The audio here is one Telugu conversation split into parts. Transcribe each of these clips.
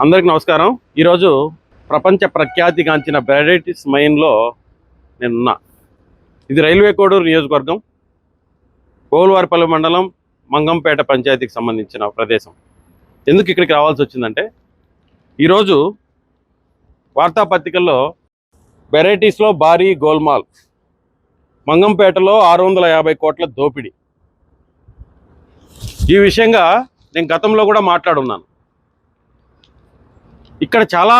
అందరికి నమస్కారం। ఈరోజు ప్రపంచ ప్రఖ్యాతిగాంచిన బెరైటీస్ మైన్లో నేనున్నా। ఇది రైల్వే కోడూరు నియోజకవర్గం, కోలువారిపల్లి మండలం, మంగంపేట పంచాయతీకి సంబంధించిన ప్రదేశం। ఎందుకు ఇక్కడికి రావాల్సి వచ్చిందంటే, ఈరోజు వార్తాపత్రికల్లో బెరైటీస్లో భారీ గోల్మాల్, మంగంపేటలో 650 కోట్ల దోపిడీ, ఈ విషయంగా నేను గతంలో కూడా మాట్లాడున్నాను। ఇక్కడ చాలా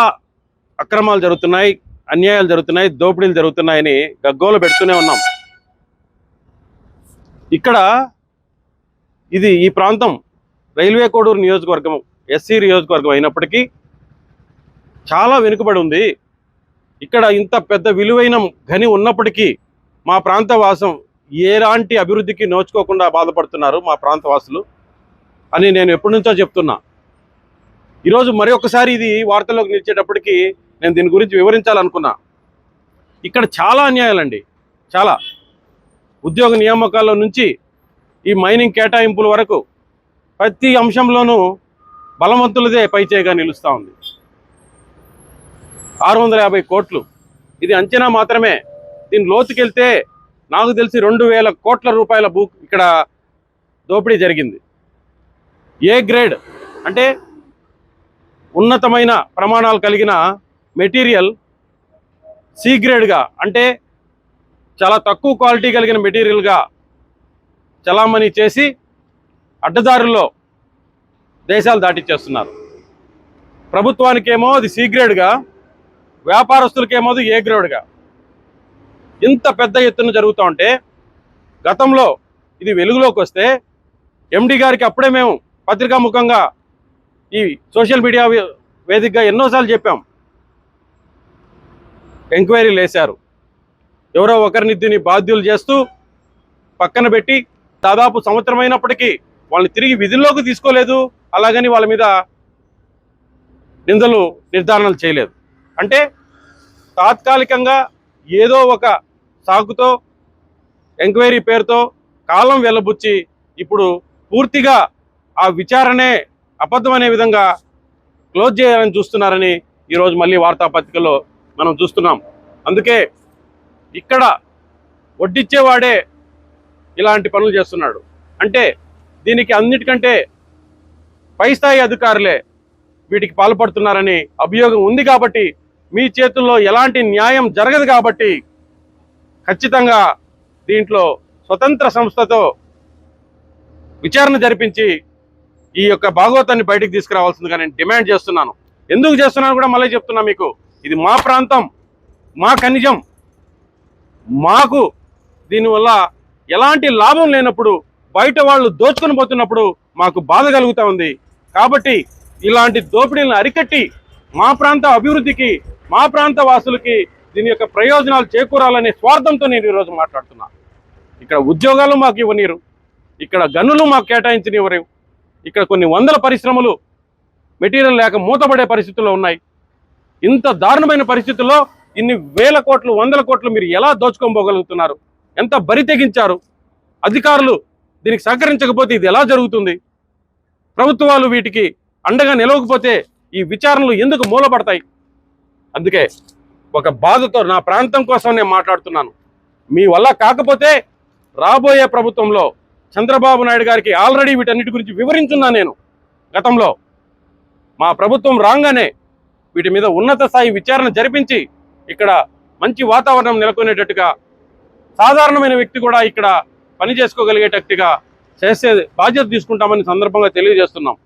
అక్రమాలు జరుగుతున్నాయి, అన్యాయాలు జరుగుతున్నాయి, దోపిడీలు జరుగుతున్నాయని గగ్గోలు పెడుతూనే ఉన్నాం। ఇక్కడ ఈ ప్రాంతం రైల్వే కోడూరు నియోజకవర్గం, ఎస్సీ నియోజకవర్గం అయినప్పటికీ చాలా వెనుకబడి ఉంది। ఇక్కడ ఇంత పెద్ద విలువైన గని ఉన్నప్పటికీ మా ప్రాంత వాసం ఎలాంటి అభివృద్ధికి నోచుకోకుండా బాధపడుతున్నారు మా ప్రాంతవాసులు అని నేను ఎప్పటి నుంచో చెప్తున్నా। ఈరోజు మరి ఒకసారి ఇది వార్తల్లోకి నిలిచేటప్పటికి నేను దీని గురించి వివరించాలనుకున్నా। ఇక్కడ చాలా అన్యాయాలండి, చాలా ఉద్యోగ నియామకాల నుంచి ఈ మైనింగ్ కేటాయింపుల వరకు ప్రతి అంశంలోనూ బలవంతులదే పైచేయిగా నిలుస్తూ ఉంది। 650 కోట్లు ఇది అంచనా మాత్రమే। దీని లోతుకెళ్తే నాకు తెలిసి 2000 కోట్ల రూపాయల ఇక్కడ దోపిడీ జరిగింది। ఏ గ్రేడ్ అంటే ఉన్నతమైన ప్రమాణాలు కలిగిన మెటీరియల్ సి గ్రేడ్గా, అంటే చాలా తక్కువ క్వాలిటీ కలిగిన మెటీరియల్గా చలామణి చేసి అడ్డదారుల్లో దేశాలు దాటిచ్చేస్తున్నారు। ప్రభుత్వానికేమో అది సి గ్రేడ్గా, వ్యాపారస్తులకేమో అది ఏ గ్రేడ్గా ఇంత పెద్ద ఎత్తున జరుగుతూ ఉంటే, గతంలో ఇది వెలుగులోకి వస్తే ఎండి గారికి అప్పుడే మేము పత్రికాముఖంగా ఈ సోషల్ మీడియా వేదికగా ఎన్నోసార్లు చెప్పాం। ఎంక్వైరీలు వేశారు, ఎవరో ఒకరిని దీన్ని బాధ్యులు చేస్తూ పక్కన పెట్టి దాదాపు సంవత్సరం అయినప్పటికీ వాళ్ళని తిరిగి విధుల్లోకి తీసుకోలేదు, అలాగని వాళ్ళ మీద నిందలు నిర్ధారణలు చేయలేదు। అంటే తాత్కాలికంగా ఏదో ఒక సాకుతో ఎంక్వైరీ పేరుతో కాలం వెల్లబుచ్చి ఇప్పుడు పూర్తిగా ఆ విచారణే అబద్ధం అనే విధంగా క్లోజ్ చేయాలని చూస్తున్నారని ఈరోజు మళ్ళీ వార్తాపత్రికలో మనం చూస్తున్నాం। అందుకే ఇక్కడ వడ్డిచ్చేవాడే ఇలాంటి పనులు చేస్తున్నాడు అంటే దీనికి అన్నిటికంటే పై స్థాయి అధికారులే వీటికి పాల్పడుతున్నారని అభియోగం ఉంది। కాబట్టి మీ చేతుల్లో ఎలాంటి న్యాయం జరగదు, కాబట్టి ఖచ్చితంగా దీంట్లో స్వతంత్ర సంస్థతో విచారణ జరిపించి ఈ యొక్క భాగవతాన్ని బయటికి తీసుకురావాల్సిందిగా నేను డిమాండ్ చేస్తున్నాను। ఎందుకు చేస్తున్నాను కూడా మళ్ళీ చెప్తున్నా మీకు, ఇది మా ప్రాంతం, మా ఖనిజం, మాకు దీనివల్ల ఎలాంటి లాభం లేనప్పుడు బయట వాళ్ళు దోచుకొని పోతున్నప్పుడు మాకు బాధ కలుగుతూ ఉంది। కాబట్టి ఇలాంటి దోపిడీలను అరికట్టి మా ప్రాంత అభివృద్ధికి, మా ప్రాంత వాసులకి దీని యొక్క ప్రయోజనాలు చేకూరాలనే స్వార్థంతో నేను ఈరోజు మాట్లాడుతున్నా। ఇక్కడ ఉద్యోగాలు మాకు ఇవ్వనీరు, ఇక్కడ గనులు మాకు కేటాయించనివ్వరు, ఇక్కడ కొన్ని వందల పరిశ్రమలు మెటీరియల్ లేక మూతపడే పరిస్థితుల్లో ఉన్నాయి। ఇంత దారుణమైన పరిస్థితుల్లో ఇన్ని వేల కోట్లు, వందల కోట్లు మీరు ఎలా దోచుకోబోగలుగుతున్నారు? ఎంత బరి తెగించారు? అధికారులు దీనికి సహకరించకపోతే ఇది ఎలా జరుగుతుంది? ప్రభుత్వాలు వీటికి అండగా నిలవకపోతే ఈ విచారణలు ఎందుకు మూలపడతాయి? అందుకే ఒక బాధతో నా ప్రాంతం కోసం నేను మాట్లాడుతున్నాను। మీ వల్ల కాకపోతే రాబోయే ప్రభుత్వంలో చంద్రబాబు నాయుడు గారికి ఆల్రెడీ వీటన్నిటి గురించి వివరించున్నా నేను గతంలో। మా ప్రభుత్వం రాగానే వీటి మీద ఉన్నత స్థాయి విచారణ జరిపించి ఇక్కడ మంచి వాతావరణం నెలకొనేటట్టుగా, సాధారణమైన వ్యక్తి కూడా ఇక్కడ పని చేసుకోగలిగేటట్టుగా చేసే బాధ్యత తీసుకుంటామని సందర్భంగా తెలియజేస్తున్నాం।